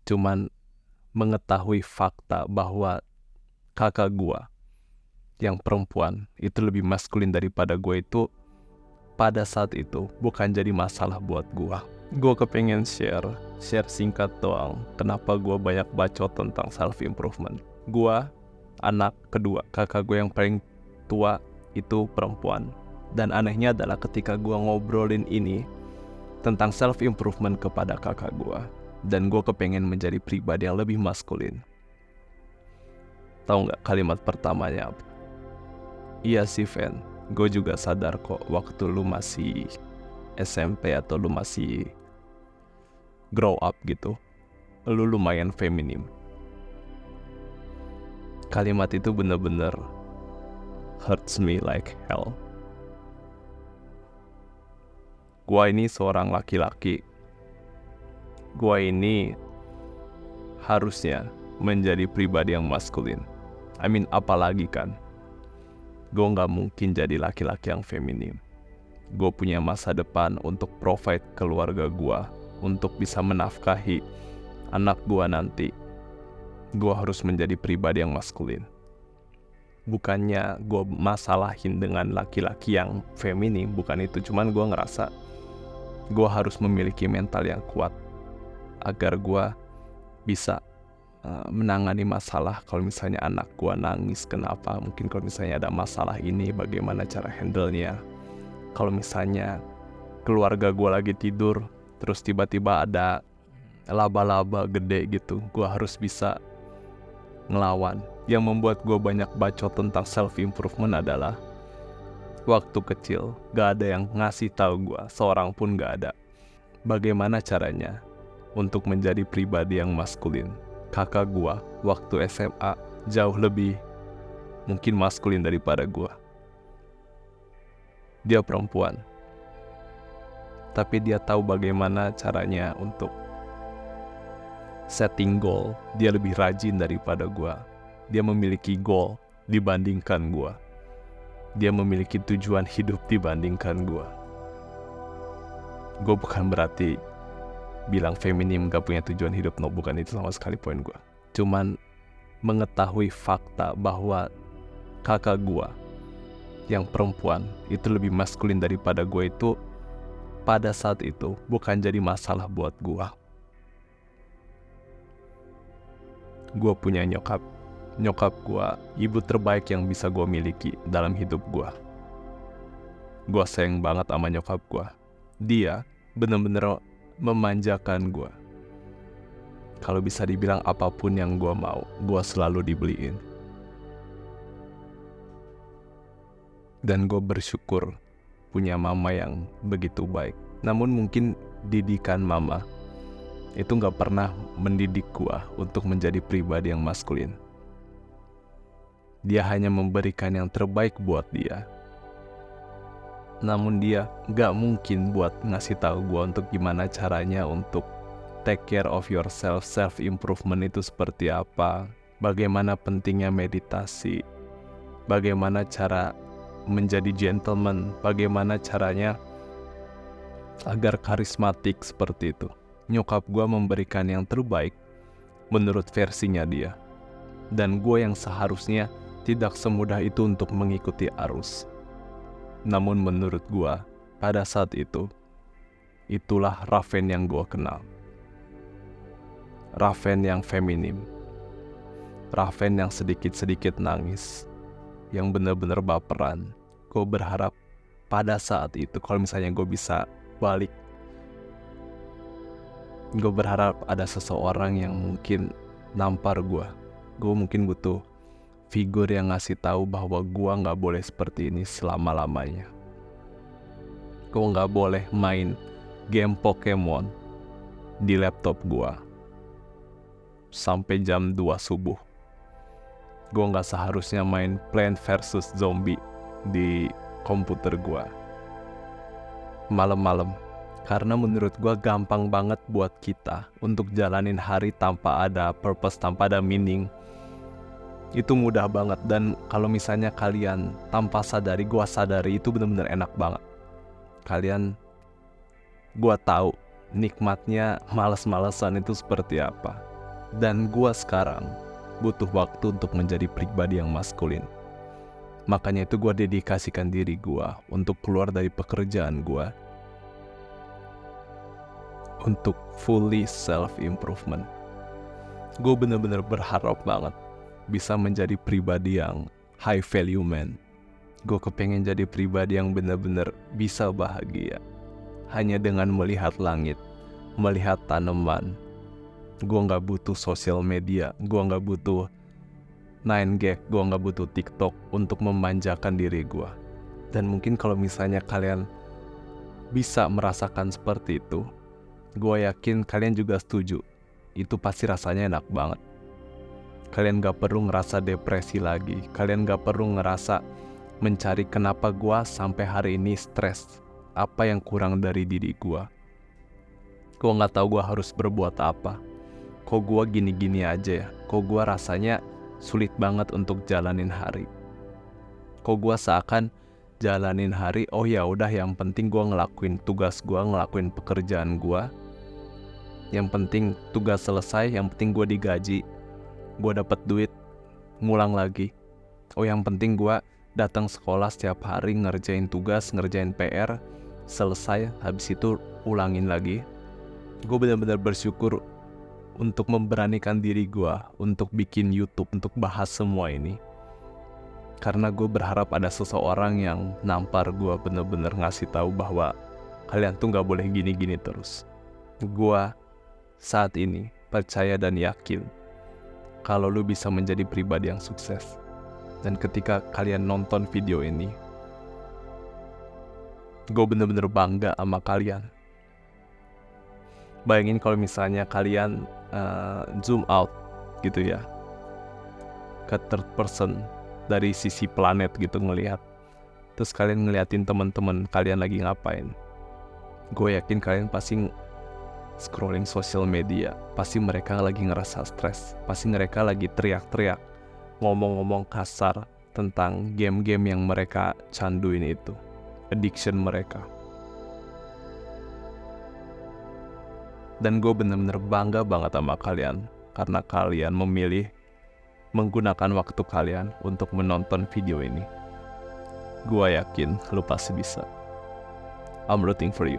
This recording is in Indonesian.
Cuman mengetahui fakta bahwa kakak gue yang perempuan itu lebih maskulin daripada gue itu pada saat itu bukan jadi masalah buat gue. Gue kepengen share singkat doang kenapa gue banyak bacot tentang self improvement. Gue anak kedua, kakak gue yang paling tua itu perempuan. Dan anehnya adalah ketika gue ngobrolin ini tentang self improvement kepada kakak gue, dan gue kepengen menjadi pribadi yang lebih maskulin, tahu nggak kalimat pertamanya apa? Iya sih Fen, gue juga sadar kok waktu lu masih SMP atau lu masih grow up gitu, lu lumayan feminim. Kalimat itu bener-bener hurts me like hell. Gua ini seorang laki-laki. Gua ini harusnya menjadi pribadi yang maskulin. Apalagi kan, gue gak mungkin jadi laki-laki yang feminim. Gue punya masa depan untuk provide keluarga gue, untuk bisa menafkahi anak gue nanti. Gue harus menjadi pribadi yang maskulin. Bukannya gue masalahin dengan laki-laki yang feminim, bukan itu. Cuman gue ngerasa gue harus memiliki mental yang kuat agar gue bisa menangani masalah. Kalau misalnya anak gue nangis kenapa, mungkin kalau misalnya ada masalah ini bagaimana cara handle-nya. Kalau misalnya keluarga gue lagi tidur terus tiba-tiba ada laba-laba gede gitu, gue harus bisa ngelawan. Yang membuat gue banyak bacot tentang self improvement adalah waktu kecil gak ada yang ngasih tahu gue, seorang pun gak ada, bagaimana caranya untuk menjadi pribadi yang maskulin. Kakak gua waktu SMA jauh lebih mungkin maskulin daripada gua. Dia perempuan, tapi dia tahu bagaimana caranya untuk setting goal. Dia lebih rajin daripada gua. Dia memiliki goal dibandingkan gua. Dia memiliki tujuan hidup dibandingkan gua. Gua bukan berarti bilang feminim gak punya tujuan hidup, no, bukan itu sama sekali poin gue. Cuman mengetahui fakta bahwa kakak gue yang perempuan itu lebih maskulin daripada gue itu pada saat itu bukan jadi masalah buat gue. Gue punya nyokap gue ibu terbaik yang bisa gue miliki dalam hidup gue. Gue sayang banget sama nyokap gue. Dia bener-bener memanjakan gue. Kalau bisa dibilang apapun yang gue mau, gue selalu dibeliin. Dan gue bersyukur punya mama yang begitu baik. Namun mungkin didikan mama itu gak pernah mendidik gue untuk menjadi pribadi yang maskulin. Dia hanya memberikan yang terbaik buat dia. Namun dia gak mungkin buat ngasih tahu gue untuk gimana caranya untuk take care of yourself. Self improvement itu seperti apa, bagaimana pentingnya meditasi, bagaimana cara menjadi gentleman, bagaimana caranya agar karismatik seperti itu. Nyokap gue memberikan yang terbaik menurut versinya dia. Dan gue yang seharusnya tidak semudah itu untuk mengikuti arus. Namun menurut gua, pada saat itu, itulah Raven yang gua kenal. Raven yang feminim. Raven yang sedikit-sedikit nangis. Yang benar-benar baperan. Gua berharap pada saat itu, kalau misalnya gua bisa balik, gua berharap ada seseorang yang mungkin nampar gua. Gua mungkin butuh figur yang ngasih tahu bahwa gua nggak boleh seperti ini selama-lamanya. Gua nggak boleh main game Pokemon di laptop gua sampai jam 2 subuh. Gua nggak seharusnya main Plant vs Zombie di komputer gua malam-malam. Karena menurut gua gampang banget buat kita untuk jalanin hari tanpa ada purpose, tanpa ada meaning. Itu mudah banget. Dan kalau misalnya kalian tanpa sadari, gua sadari itu benar-benar enak banget. Gua tahu nikmatnya malas-malasan itu seperti apa. Dan gue sekarang butuh waktu untuk menjadi pribadi yang maskulin. Makanya itu gue dedikasikan diri gue untuk keluar dari pekerjaan gue, untuk fully self-improvement. Gue bener-bener berharap banget bisa menjadi pribadi yang high value man. Gue kepengen jadi pribadi yang bener-bener bisa bahagia hanya dengan melihat langit, melihat tanaman. Gue gak butuh sosial media, gue gak butuh 9gag, gue gak butuh TikTok untuk memanjakan diri gue. Dan mungkin kalau misalnya kalian bisa merasakan seperti itu, gue yakin kalian juga setuju. Itu pasti rasanya enak banget. Kalian gak perlu ngerasa depresi lagi. Kalian gak perlu ngerasa mencari kenapa gue sampai hari ini stres. Apa yang kurang dari diri gue. Gue gak tahu gue harus berbuat apa. Kok gue gini-gini aja ya. Kok gue rasanya sulit banget untuk jalanin hari. Kok gue seakan jalanin hari, oh ya udah, yang penting gue ngelakuin tugas gue, ngelakuin pekerjaan gue. Yang penting tugas selesai, yang penting gue digaji, gue dapet duit, ngulang lagi. Oh yang penting gue datang sekolah setiap hari, ngerjain tugas, ngerjain PR, selesai, habis itu ulangin lagi. Gue benar-benar bersyukur untuk memberanikan diri gue untuk bikin YouTube, untuk bahas semua ini. Karena gue berharap ada seseorang yang nampar gue, bener-bener ngasih tahu bahwa kalian tuh gak boleh gini-gini terus. Gue saat ini percaya dan yakin kalau lu bisa menjadi pribadi yang sukses. Dan ketika kalian nonton video ini, gue bener-bener bangga sama kalian. Bayangin kalau misalnya kalian zoom out gitu ya, ke third person, dari sisi planet gitu ngelihat. Terus kalian ngeliatin teman-teman kalian lagi ngapain. Gue yakin kalian pasti scrolling sosial media. Pasti mereka lagi ngerasa stres. Pasti mereka lagi teriak-teriak, ngomong-ngomong kasar tentang game-game yang mereka canduin itu. Addiction mereka. Dan gue bener-bener bangga banget sama kalian. Karena kalian memilih menggunakan waktu kalian untuk menonton video ini. Gua yakin lu pasti bisa. I'm rooting for you.